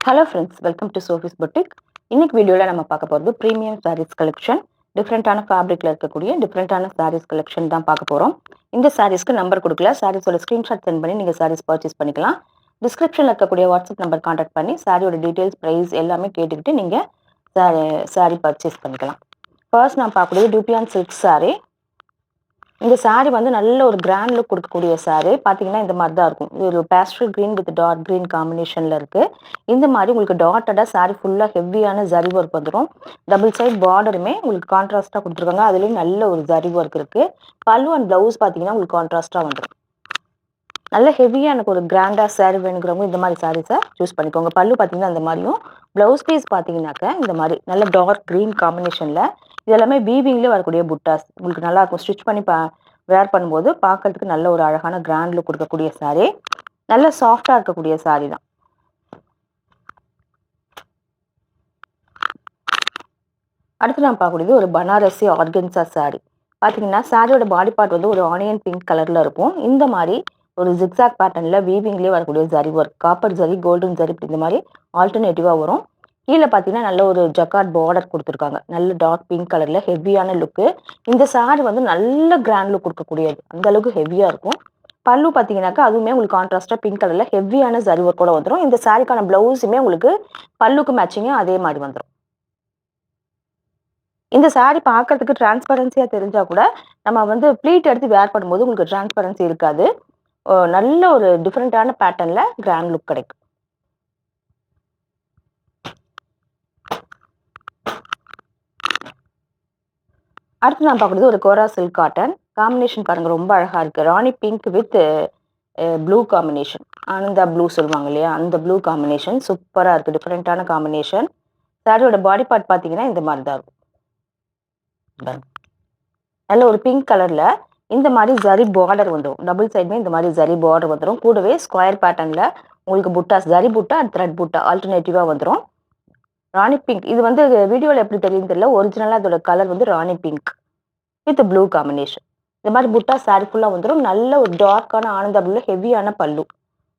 Hello friends, welcome to Sophie's Boutique. இன்னைக்கு வீடியோல நம்ம பார்க்க போறது பிரீமியம் sarees collection. டிஃப்ரெண்டான ஃபேப்ரிக்ல இருக்கக்கூடிய டிஃப்ரெண்டான sarees collection தான் பார்க்க போறோம். இந்த sareesக்கு நம்பர் கொடுக்கல. sareeஸோட ஸ்கிரீன்ஷாட் சென்ட் பண்ணி நீங்க sarees பர்ச்சேஸ் பண்ணிக்கலாம். டிஸ்கிரிப்ஷன்ல இருக்கக்கூடிய வாட்ஸ்அப் நம்பர் கான்டாக்ட் பண்ணி சாரியோட டீடைல்ஸ், பிரைஸ் எல்லாமே கேட்டுக்கிட்டு நீங்க சாரி பர்ச்சேஸ் பண்ணிக்கலாம். ஃபர்ஸ்ட் நான் பார்க்கக்கூடிய டூபியான் சில்க் saree. இந்த saree வந்து நல்ல ஒரு கிராண்ட் லுக் கொடுக்கக்கூடிய saree. பார்த்தீங்கன்னா இந்த மாதிரி தான் இருக்கும். இது ஒரு pastel green with dark green காம்பினேஷன்ல இருக்கு. இந்த மாதிரி உங்களுக்கு டாட்டடா saree ஃபுல்லா ஹெவியான ஜரி ஒர்க் வந்துடும். டபுள் சைட் பார்டருமே உங்களுக்கு கான்ட்ராஸ்டா கொடுத்துருக்காங்க. அதுலயும் நல்ல ஒரு ஜரி ஒர்க் இருக்கு. பல்லு அண்ட் பிளவுஸ் பார்த்தீங்கன்னா உங்களுக்கு கான்ட்ராஸ்டா வந்துடும். நல்ல ஹெவியா எனக்கு ஒரு கிராண்டா saree வேணுங்கிறவங்க இந்த மாதிரி சாரீஸை சூஸ் பண்ணிக்கோங்க. பல்லு பார்த்தீங்கன்னா அந்த மாதிரியும், பிளவுஸ் பீஸ் பார்த்தீங்கன்னாக்க இந்த மாதிரி நல்ல டார்க் கிரீன் காம்பினேஷன்ல இது எல்லாமே வீவிங்லேயே வரக்கூடிய புட்டாஸ் உங்களுக்கு நல்லா இருக்கும். ஸ்டிச் பண்ணி வேர் பண்ணும்போது பார்க்கறதுக்கு நல்ல ஒரு அழகான கிராண்ட் லுக் கொடுக்கக்கூடிய saree. நல்ல சாஃப்டா இருக்கக்கூடிய saree தான். அடுத்து நான் பார்க்கக்கூடியது ஒரு பனாரசி ஆர்கன்சா saree. பார்த்தீங்கன்னா சாரியோட பாடி பார்ட் வந்து ஒரு ஆனியன் பிங்க் கலர்ல இருக்கும். இந்த மாதிரி ஒரு ஜிக்ஸாக் பேட்டர்ன்ல வீவிங்லேயே வரக்கூடிய zari work, copper zari, golden zari இந்த மாதிரி ஆல்டர்னேட்டிவா வரும். கீழே பார்த்தீங்கன்னா நல்ல ஒரு ஜக்கார்ட் பார்டர் கொடுத்துருக்காங்க. நல்ல டார்க் பிங்க் கலர்ல ஹெவியான லுக்கு. இந்த saree வந்து நல்ல கிராண்ட் லுக் கொடுக்கக்கூடியது. அந்த அளவுக்கு ஹெவியா இருக்கும். பல்லு பார்த்தீங்கன்னாக்கா அதுவுமே உங்களுக்கு கான்ட்ராஸ்டா பிங்க் கலர்ல ஹெவியான ஜரி ஒர்க்கோட வந்துடும். இந்த சாரிக்கான பிளவுஸுமே உங்களுக்கு பல்லுக்கு மேட்சிங்காக அதே மாதிரி வந்துடும். இந்த saree பார்க்கறதுக்கு டிரான்ஸ்பரன்சியா தெரிஞ்சா கூட நம்ம வந்து ப்ளீட் எடுத்து வேர் பண்ணும்போது உங்களுக்கு டிரான்ஸ்பரன்சி இருக்காது. நல்ல ஒரு டிஃப்ரெண்டான பேட்டர்ன்ல கிராண்ட் லுக் கிடைக்கும். அடுத்து நான் பார்க்குறது ஒரு கோரா சில்க் காட்டன் காம்பினேஷன் பாருங்க, ரொம்ப அழகா இருக்கு. Rani pink with blue combination, Ananda blue சொல்லுவாங்க இல்லையா, அந்த ப்ளூ காம்பினேஷன் சூப்பரா இருக்கு. டிஃப்ரெண்டான காம்பினேஷன். சாரியோட பாடி பார்ட் பார்த்தீங்கன்னா இந்த மாதிரி தான் இருக்கும். நல்ல ஒரு பிங்க் கலர்ல இந்த மாதிரி ஜரி பார்டர் வந்துடும். டபுள் சைடுமே இந்த மாதிரி ஜரி பார்டர் வந்துடும். கூடவே ஸ்கொயர் பேட்டர்ன்ல உங்களுக்கு புட்டாஸ், ஜரி புட்டா அண்ட் த்ரெட் புட்டா ஆல்டர்னேட்டிவா வந்துடும். ராணி பிங்க் இது வந்து வீடியோவில் எப்படி தெரியும் தெரியல. ஒரிஜினலாக அதோட கலர் வந்து ராணி பிங்க் வித் ப்ளூ காம்பினேஷன். இந்த மாதிரி புட்டா saree ஃபுல்லாக வந்துடும். நல்ல ஒரு டார்க்கான ஆனந்த ப்ளூ ஹெவியான பல்லு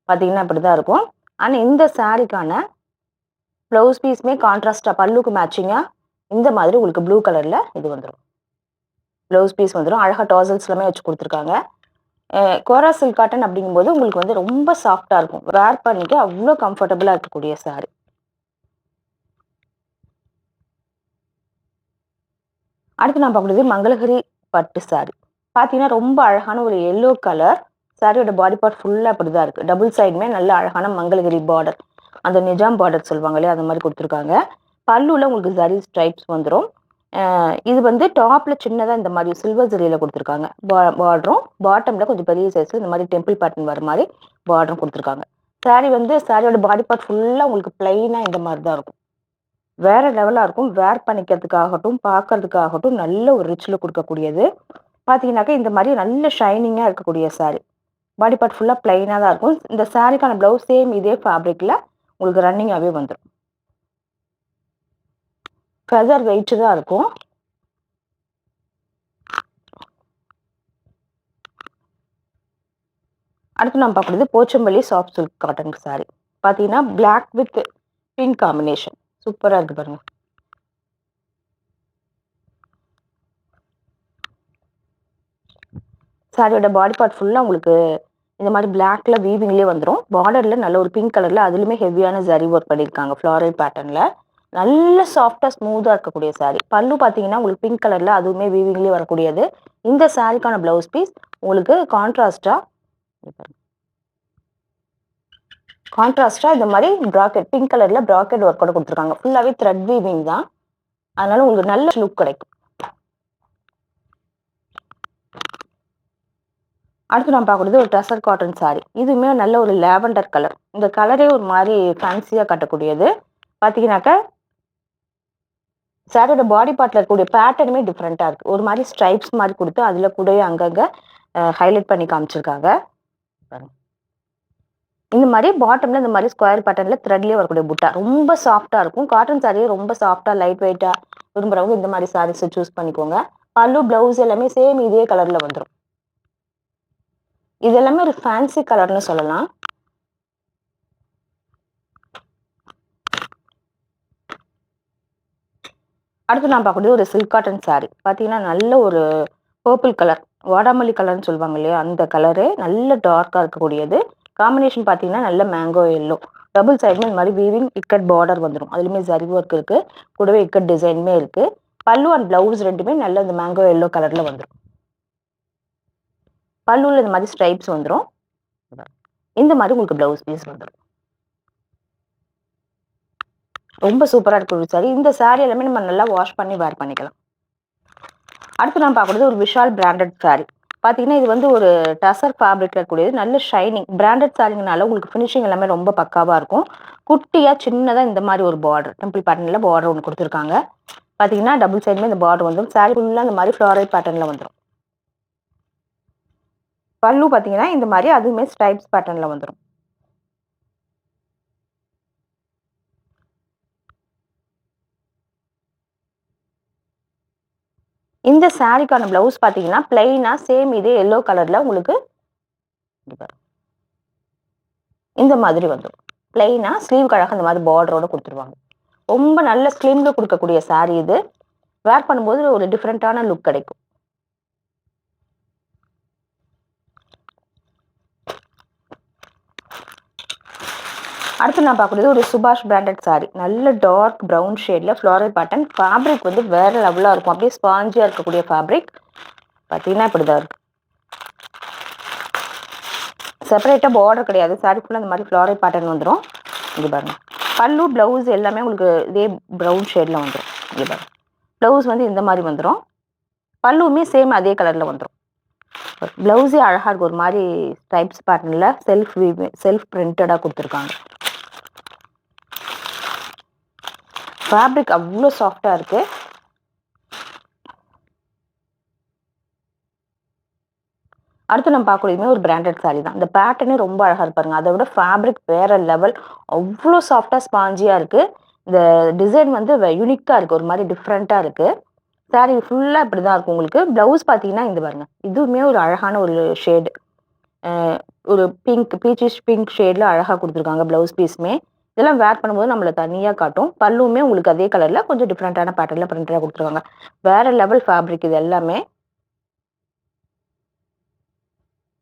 பார்த்தீங்கன்னா இப்படி தான் இருக்கும். ஆனால் இந்த சாரிக்கான ப்ளவுஸ் பீஸுமே கான்ட்ராஸ்டாக பல்லுக்கு மேட்சிங்காக இந்த மாதிரி உங்களுக்கு ப்ளூ கலரில் இது வந்துடும். ப்ளவுஸ் பீஸ் வந்துடும். அழகாக டாசல்ஸ் எல்லாமே வச்சு கொடுத்துருக்காங்க. கோரா சில்க் காட்டன் அப்படிங்கும்போது உங்களுக்கு வந்து ரொம்ப சாஃப்டாக இருக்கும். வேர் பண்ணிட்டு அவ்வளோ கம்ஃபர்டபுளாக இருக்கக்கூடிய saree. அடுத்து நான் பார்க்கக்கூடியது மங்களகிரி பட்டு saree. பார்த்தீங்கன்னா ரொம்ப அழகான ஒரு எல்லோ கலர். சாரியோட பாடி பார்ட் ஃபுல்லாக அப்படி தான் இருக்குது. டபுள் சைடுமே நல்ல அழகான மங்களகிரி பார்டர், அந்த நிஜாம் பார்டர் சொல்லுவாங்க இல்லையா, அந்த மாதிரி கொடுத்துருக்காங்க. பல்லுவில் உங்களுக்கு ஜரி ஸ்ட்ரைப்ஸ் வந்துடும். இது வந்து டாப்பில் சின்னதாக இந்த மாதிரி சில்வர் ஜரியில் கொடுத்துருக்காங்க. பார்டரும் பாட்டமில் கொஞ்சம் பெரிய சைஸில் இந்த மாதிரி டெம்பிள் பேட்டர்ன் வர மாதிரி பார்டரும் கொடுத்துருக்காங்க. சாரி வந்து சாரியோட பாடி பார்ட் ஃபுல்லாக உங்களுக்கு பிளைனாக இந்த மாதிரி தான் இருக்கும். வேற லெவலாக இருக்கும். வேர் பண்ணிக்கிறதுக்காகட்டும், பார்க்கறதுக்காகட்டும் நல்ல ஒரு ரிச் லுக் கொடுக்கக்கூடியது. பார்த்தீங்கன்னாக்கா இந்த மாதிரி நல்ல ஷைனிங்காக இருக்கக்கூடிய saree. பாடி பார்ட் ஃபுல்லாக பிளைனாக தான் இருக்கும். இந்த சாரிக்கான ப்ளவுஸ் சேம் இதே ஃபேப்ரிக்கில் உங்களுக்கு ரன்னிங்காகவே வந்துடும். ஃபெதர் வெயிட்டு தான் இருக்கும். அடுத்து நம்ம பார்க்குறது Pochampalli soft silk cotton saree. பார்த்தீங்கன்னா பிளாக் வித் பிங்க் காம்பினேஷன் சூப்பராக இருக்கு பாருங்க. சாரியோட பாடி பார்ட் ஃபுல்லாக உங்களுக்கு இந்த மாதிரி பிளாக்ல வீவிங்லேயே வந்துடும். பார்டரில் நல்ல ஒரு பிங்க் கலரில் அதுலேயுமே ஹெவியான ஜரி ஒர்க் பண்ணியிருக்காங்க ஃப்ளாரல் பேட்டர்னில். நல்ல சாஃப்டாக ஸ்மூத்தாக இருக்கக்கூடிய saree. பல்லு பார்த்தீங்கன்னா உங்களுக்கு பிங்க் கலரில் அதுவுமே வீவிங்லேயே வரக்கூடியது. இந்த சாரிக்கான ப்ளவுஸ் பீஸ் உங்களுக்கு கான்ட்ராஸ்டாக இந்த மாதிரி ப்ராக்கெட் பிங்க் கலரில் ப்ராக்கெட் ஒர்க்கோட கொடுத்துருக்காங்க. ஃபுல்லாகவே த்ரெட் வீவிங் தான். அதனால உங்களுக்கு நல்ல லுக் கிடைக்கும். அடுத்து நான் பார்க்குறது ஒரு டசர் காட்டன் saree. இதுவுமே நல்ல ஒரு லாவெண்டர் கலர். இந்த கலரே ஒரு மாதிரி ஃபேன்சியாக காட்டக்கூடியது. பார்த்தீங்கன்னாக்கா சாரியோட பாடி பார்ட்டில் இருக்கக்கூடிய பேட்டர்னுமே டிஃப்ரெண்ட்டாக இருக்குது. ஒரு மாதிரி ஸ்ட்ரைப்ஸ் மாதிரி கொடுத்து அதில் கூட அங்கங்கே ஹைலைட் பண்ணி காமிச்சிருக்காங்க. இந்த மாதிரி பாட்டமில் இந்த மாதிரி ஸ்கொயர் பேட்டர்னில் த்ரெட்லேயே வரக்கூடிய புட்டா ரொம்ப சாஃப்டாக இருக்கும். காட்டன் சாரியே ரொம்ப சாஃப்டாக லைட் வெயிட்டாக விரும்புகிறவங்க இந்த மாதிரி சாரீஸை சூஸ் பண்ணிக்கோங்க. பல்லு ப்ளவுஸ் எல்லாமே சேம் இதே கலரில் வந்துடும். இது எல்லாமே ஒரு ஃபேன்சி கலர்னு சொல்லலாம். அடுத்து நான் பார்க்கக்கூடிய ஒரு சில்க் காட்டன் saree. பார்த்தீங்கன்னா நல்ல ஒரு பர்பிள் கலர், வாடாமல்லி கலர்னு சொல்லுவாங்க இல்லையா, அந்த கலரு நல்ல டார்க்காக இருக்கக்கூடியது. காம்பினேஷன் பார்த்தீங்கன்னா நல்ல மேங்கோ எல்லோ. டபுள் சைடுமே இந்த மாதிரி வீவிங் இக்கட் பார்டர் வந்துடும். அதுலேயுமே ஜரி ஒர்க் இருக்குது, கூடவே இக்கட் டிசைனுமே இருக்குது. பல்லு அண்ட் பிளவுஸ் ரெண்டுமே நல்ல இந்த மேங்கோ எல்லோ கலரில் வந்துடும். பல்லுவில் இந்த மாதிரி ஸ்ட்ரைப்ஸ் வந்துடும். இந்த மாதிரி உங்களுக்கு பிளவுஸ் பீஸ் வந்துடும். ரொம்ப சூப்பராக இருக்கும் சாரி. இந்த சாரி எல்லாமே நம்ம நல்லா வாஷ் பண்ணி வேர் பண்ணிக்கலாம். அடுத்து நான் பார்க்குறது ஒரு விஷால் பிராண்டட் சாரி. பார்த்தீங்கன்னா இது வந்து ஒரு டசர் ஃபேப்ரிக் இருக்கக்கூடியது, நல்ல ஷைனிங் பிராண்டட் சாரிங்கனால உங்களுக்கு ஃபினிஷிங் எல்லாமே ரொம்ப பக்காவாக இருக்கும். குட்டியாக சின்னதாக இந்த மாதிரி ஒரு பார்டர், டெம்பிள் பேட்டர்னில் பார்டர் ஒன்று கொடுத்துருக்காங்க. பார்த்தீங்கன்னா டபுள் சைடுமே இந்த பார்டர் வந்துடும். சாரி ஃபுல்லாக இந்த மாதிரி ஃப்ளாரல் பேட்டர்னில் வந்துடும். பல்லு பார்த்தீங்கன்னா இந்த மாதிரி அதுவுமே ஸ்ட்ரைப்ஸ் பேட்டர்னில் வந்துடும். இந்த சாரிக்கான பிளவுஸ் பார்த்தீங்கன்னா பிளைனா சேம் இதே எல்லோ கலர்ல உங்களுக்கு இந்த மாதிரி வந்துடும். பிளைனா ஸ்லீவ் கழக இந்த மாதிரி பார்டரோட கொடுத்துருவாங்க. ரொம்ப நல்ல ஸ்லிம்ல கொடுக்கக்கூடிய சாரி இது. வேர் பண்ணும்போது ஒரு டிஃப்ரெண்டான லுக் கிடைக்கும். அடுத்து நான் பார்க்குறது ஒரு சுபாஷ் பிராண்டட் சாரி. நல்ல டார்க் ப்ரௌன் ஷேட்ல ஃப்ளாரல் பேட்டர்ன். ஃபேப்ரிக் வந்து வேற லெவலாக இருக்கும். அப்படியே ஸ்பாஞ்சியா இருக்கக்கூடிய ஃபேப்ரிக். பார்த்தீங்கன்னா இப்படிதான் இருக்கு. செப்பரேட்டாக பார்டர் கிடையாது. சாரி ஃபுல்லாக இந்த மாதிரி ஃப்ளாரல் பேட்டர்ன் வந்துடும். இது பாருங்க. பல்லு பிளவுஸ் எல்லாமே உங்களுக்கு இதே ப்ரௌன் ஷேட்ல வந்துடும். இது பாருங்க. பிளவுஸ் வந்து இந்த மாதிரி வந்துடும். பல்லுவுமே சேம் அதே கலர்ல வந்துடும். பிளவுஸே அழகா இருக்கும். ஒரு மாதிரி ஸ்ட்ரைப்ஸ் பேட்டர்ன்ல செல்ஃப் பிரிண்டடா கொடுத்துருக்காங்க. ஃபேப்ரிக் அவ்வளோ சாஃப்டா இருக்கு. அடுத்து நம்ம பார்க்கக்கூடியதுமே ஒரு பிராண்டட் சாரி தான். இந்த பேட்டர்னே ரொம்ப அழகா இருப்பாருங்க. அதை விட ஃபேப்ரிக் வேற லெவல், அவ்வளோ சாஃப்டா ஸ்பாஞ்சியா இருக்கு. இந்த டிசைன் வந்து யூனிக்கா இருக்கு, ஒரு மாதிரி டிஃப்ரெண்டா இருக்கு. சாரி ஃபுல்லா இப்படிதான் இருக்கும் உங்களுக்கு. பிளவுஸ் பார்த்தீங்கன்னா இந்த பாருங்க, இதுவுமே ஒரு அழகான ஒரு ஷேடு, ஒரு பிங்க் பீச்சிஷ் பிங்க் ஷேட்ல அழகா கொடுத்துருக்காங்க பிளவுஸ் பீஸுமே. இதெல்லாம் வேர் பண்ணும்போது நம்மள தனியா காட்டும். பல்லுமே உங்களுக்கு அதே கலர்ல கொஞ்சம் டிஃப்ரெண்டான பேட்டர்ன்ல பிரிண்டடா கொடுத்துருக்காங்க. வேற லெவல் ஃபேப்ரிக் இது எல்லாமே.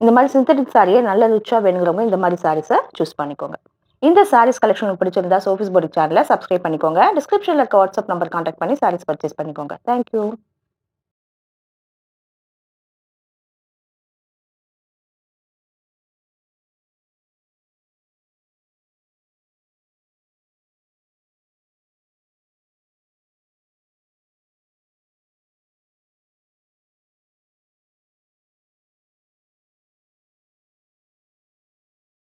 இந்த மாதிரி சிந்தட்டிக் சாரியை நல்ல ரிச்சா வேணுங்கிறவங்க இந்த மாதிரி சாரீஸை சூஸ் பண்ணிக்கோங்க. இந்த சாரீஸ் கலெக்ஷன் உங்களுக்கு பிடிச்சிருந்தா சோஃபிஸ் பொட்டிக் சேனலை சப்ஸ்கிரைப் பண்ணிக்கோங்க. டிஸ்கிரிப்ஷனில் இருக்க வாட்ஸ்அப் நம்பர் கான்டாக்ட் பண்ணி சாரீஸ் பர்ச்சேஸ் பண்ணிக்கோங்க. தேங்க்யூ.